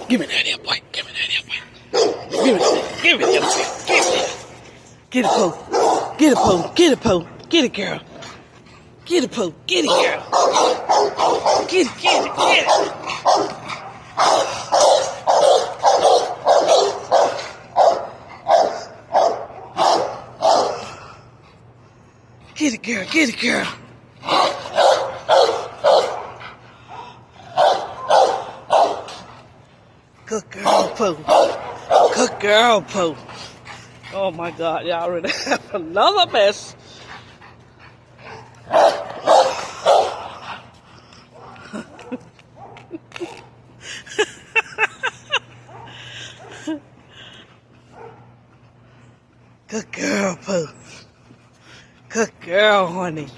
Give me that here, boy. Give me that here, boy. Give me that. Give me that, boy. Give me that. Get it, Pooh. Get it, Pooh. Get it, Pooh. Get it, girl. Get it, Pooh. Get it, girl. Get it, get it, get it. Get it, girl. Get it, girl. Good girl, Pooh. Good girl, Pooh. Oh my God, y'all already have another mess. Good girl, Pooh. Good girl, honey.